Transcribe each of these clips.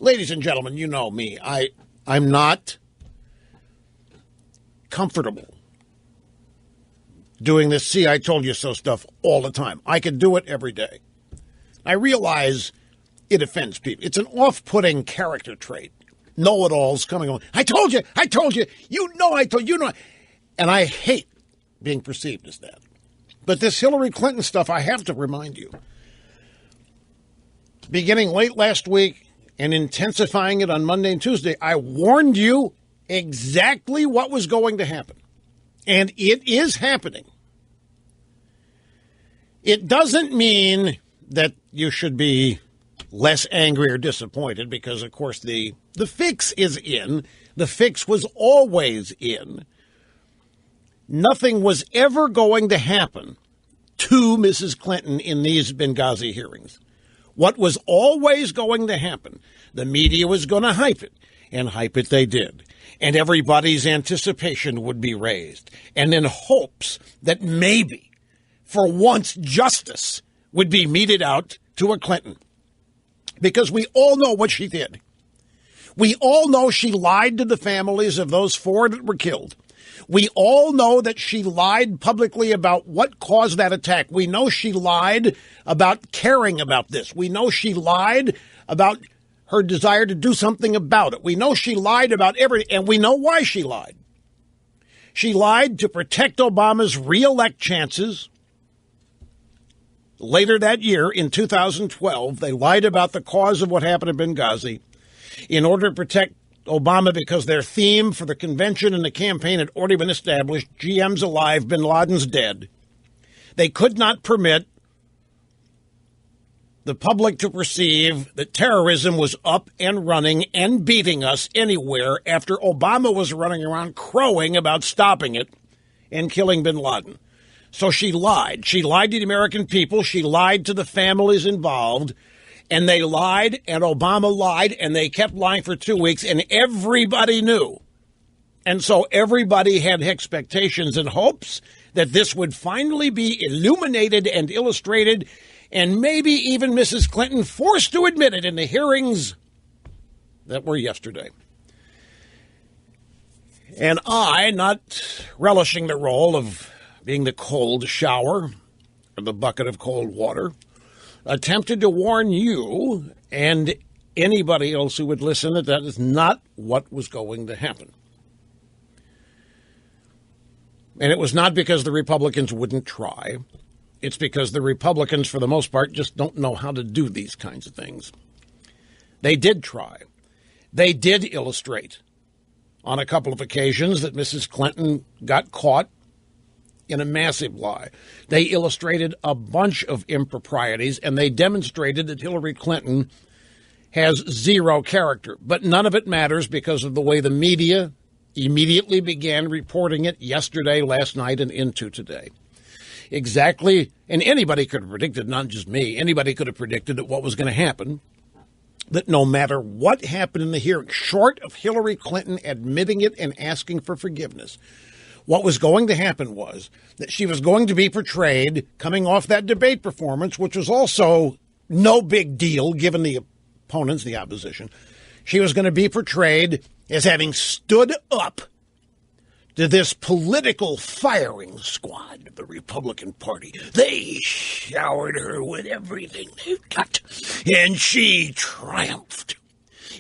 Ladies and gentlemen, you know me. I'm not comfortable doing this see I told you so stuff all the time. I could do it every day. I realize it offends people. It's an off-putting character trait. Know-it-alls coming on. I told you, you know I told you, know. And I hate being perceived as that. But this Hillary Clinton stuff, I have to remind you. Beginning late last week and intensifying it on Monday and Tuesday, I warned you exactly what was going to happen. And it is happening. It doesn't mean that you should be less angry or disappointed because, of course, the fix is in. The fix was always in. Nothing was ever going to happen to Mrs. Clinton in these Benghazi hearings. What was always going to happen, the media was going to hype it, and hype it they did. And everybody's anticipation would be raised. And in hopes that maybe, for once, justice would be meted out to a Clinton. Because we all know what she did. We all know she lied to the families of those 4 that were killed. We all know that she lied publicly about what caused that attack. We know she lied about caring about this. We know she lied about her desire to do something about it. We know she lied about everything, and we know why she lied. She lied to protect Obama's re-elect chances. Later that year, in 2012, they lied about the cause of what happened in Benghazi in order to protect Obama because their theme for the convention and the campaign had already been established. GM's alive, bin Laden's dead. They could not permit the public to perceive that terrorism was up and running and beating us anywhere after Obama was running around crowing about stopping it and killing bin Laden. So she lied. She lied to the American people. She lied to the families involved. And they lied, and Obama lied, and they kept lying for 2 weeks, and everybody knew. And so everybody had expectations and hopes that this would finally be illuminated and illustrated, and maybe even Mrs. Clinton forced to admit it in the hearings that were yesterday. And I, not relishing the role of being the cold shower or the bucket of cold water, attempted to warn you and anybody else who would listen that that is not what was going to happen. And it was not because the Republicans wouldn't try. It's because the Republicans, for the most part, just don't know how to do these kinds of things. They did try. They did illustrate on a couple of occasions that Mrs. Clinton got caught in a massive lie. They illustrated a bunch of improprieties, and they demonstrated that Hillary Clinton has zero character. But none of it matters because of the way the media immediately began reporting it yesterday, last night, and into today. Exactly, and anybody could have predicted, not just me, anybody could have predicted that what was going to happen, that no matter what happened in the hearing, short of Hillary Clinton admitting it and asking for forgiveness, what was going to happen was that she was going to be portrayed coming off that debate performance, which was also no big deal given the opponents, the opposition. She was going to be portrayed as having stood up to this political firing squad of the Republican Party. They showered her with everything they've got, and she triumphed.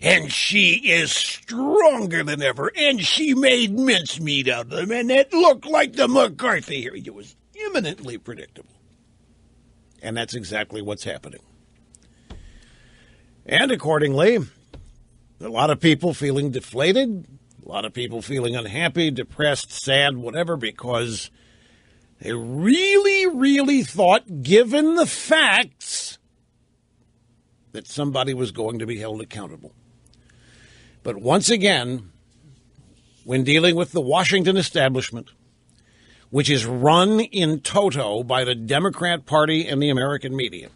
And she is stronger than ever, and she made mincemeat out of them, and it looked like the McCarthy hearing. It was eminently predictable. And that's exactly what's happening. And accordingly, a lot of people feeling deflated, a lot of people feeling unhappy, depressed, sad, whatever, because they really, really thought, given the facts, that somebody was going to be held accountable. But once again, when dealing with the Washington establishment, which is run in toto by the Democrat Party and the American media,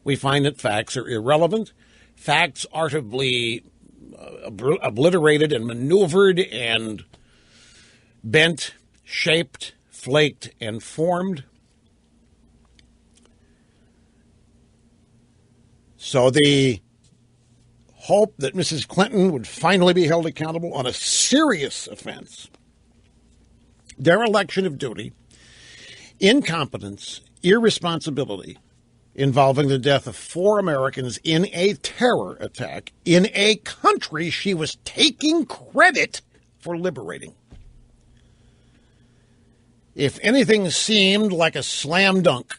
we find that facts are irrelevant. Facts are to be obliterated and maneuvered and bent, shaped, flaked, and formed. So the hope that Mrs. Clinton would finally be held accountable on a serious offense. Dereliction of duty, incompetence, irresponsibility involving the death of 4 Americans in a terror attack in a country she was taking credit for liberating. If anything seemed like a slam dunk,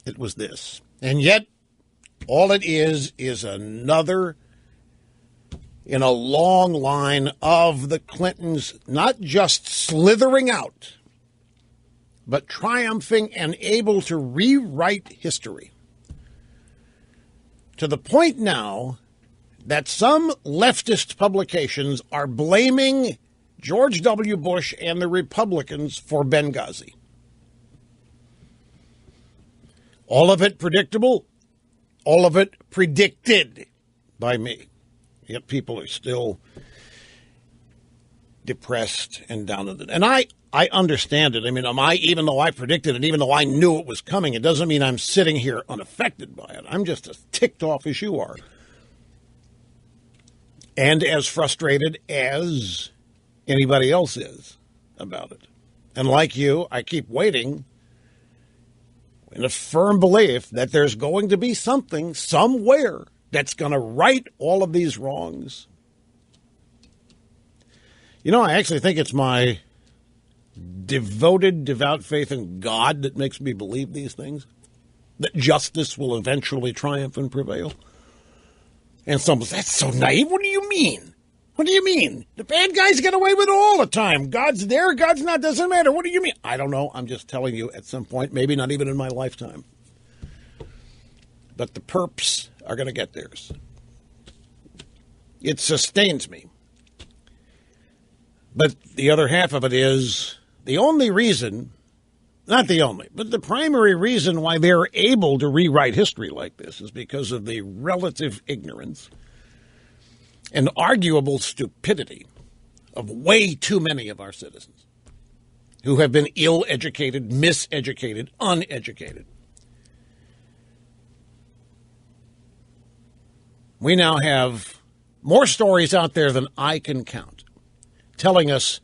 it was this. And yet, all it is another in a long line of the Clintons not just slithering out, but triumphing and able to rewrite history. To the point now that some leftist publications are blaming George W. Bush and the Republicans for Benghazi. All of it predictable, all of it predicted by me. Yet people are still depressed and down on it. And I understand it. I mean, even though I predicted it, even though I knew it was coming, it doesn't mean I'm sitting here unaffected by it. I'm just as ticked off as you are. And as frustrated as anybody else is about it. And like you, I keep waiting in a firm belief that there's going to be something somewhere that's going to right all of these wrongs. You know, I actually think it's my devout faith in God that makes me believe these things, that justice will eventually triumph and prevail. And someone says, that's so naive. What do you mean? What do you mean? The bad guys get away with it all the time. God's there, God's not, doesn't matter. What do you mean? I don't know. I'm just telling you at some point, maybe not even in my lifetime. But the perps are going to get theirs. It sustains me. But the other half of it is the only reason, not the only, but the primary reason why they're able to rewrite history like this is because of the relative ignorance and arguable stupidity of way too many of our citizens who have been ill-educated, miseducated, uneducated. We now have more stories out there than I can count telling us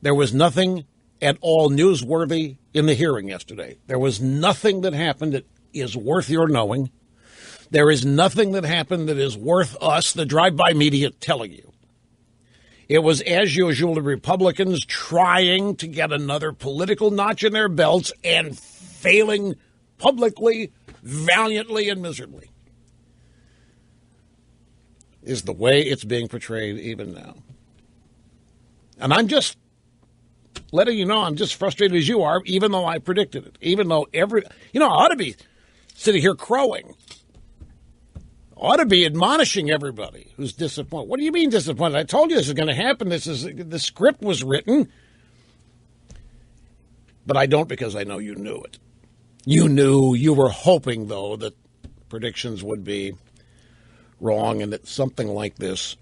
there was nothing at all newsworthy in the hearing yesterday. There was nothing that happened that is worth your knowing. There is nothing that happened that is worth us, the drive-by media, telling you. It was, as usual, the Republicans trying to get another political notch in their belts and failing publicly, valiantly, and miserably, is the way it's being portrayed even now. And I'm just letting you know I'm just frustrated as you are, even though I predicted it. Even though I ought to be sitting here crowing. Ought to be admonishing everybody who's disappointed. What do you mean disappointed? I told you this is going to happen. The script was written. But I don't, because I know you knew it. You were hoping, though, that predictions would be wrong and that something like this,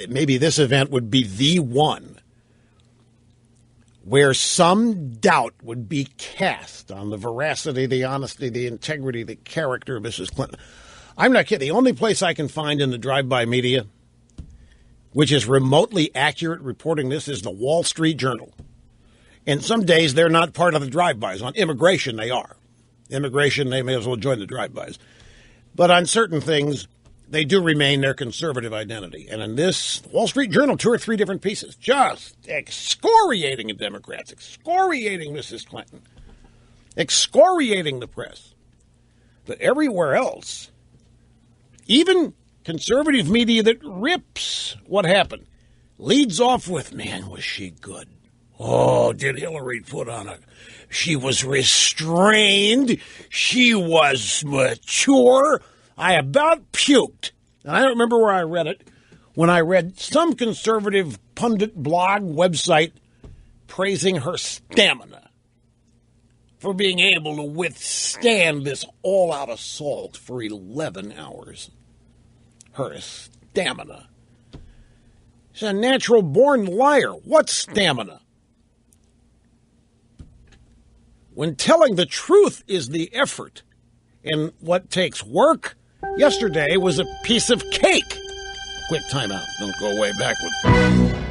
maybe this event would be the one where some doubt would be cast on the veracity, the honesty, the integrity, the character of Mrs. Clinton. I'm not kidding. The only place I can find in the drive-by media which is remotely accurate reporting this is the Wall Street Journal. And some days they're not part of the drive-bys. On immigration, they are. Immigration, they may as well join the drive-bys. But on certain things, they do remain their conservative identity. And in this Wall Street Journal, 2 or 3 different pieces, just excoriating the Democrats, excoriating Mrs. Clinton, excoriating the press. But everywhere else, even conservative media that rips what happened, leads off with, man, was she good. Oh, did Hillary put on a... She was restrained. She was mature. I about puked. And I don't remember where I read it. When I read some conservative pundit blog website praising her stamina for being able to withstand this all-out assault for 11 hours. Her stamina. She's a natural-born liar. What stamina? When telling the truth is the effort, and what takes work, Yesterday was a piece of cake. Quick timeout. Don't go way back with...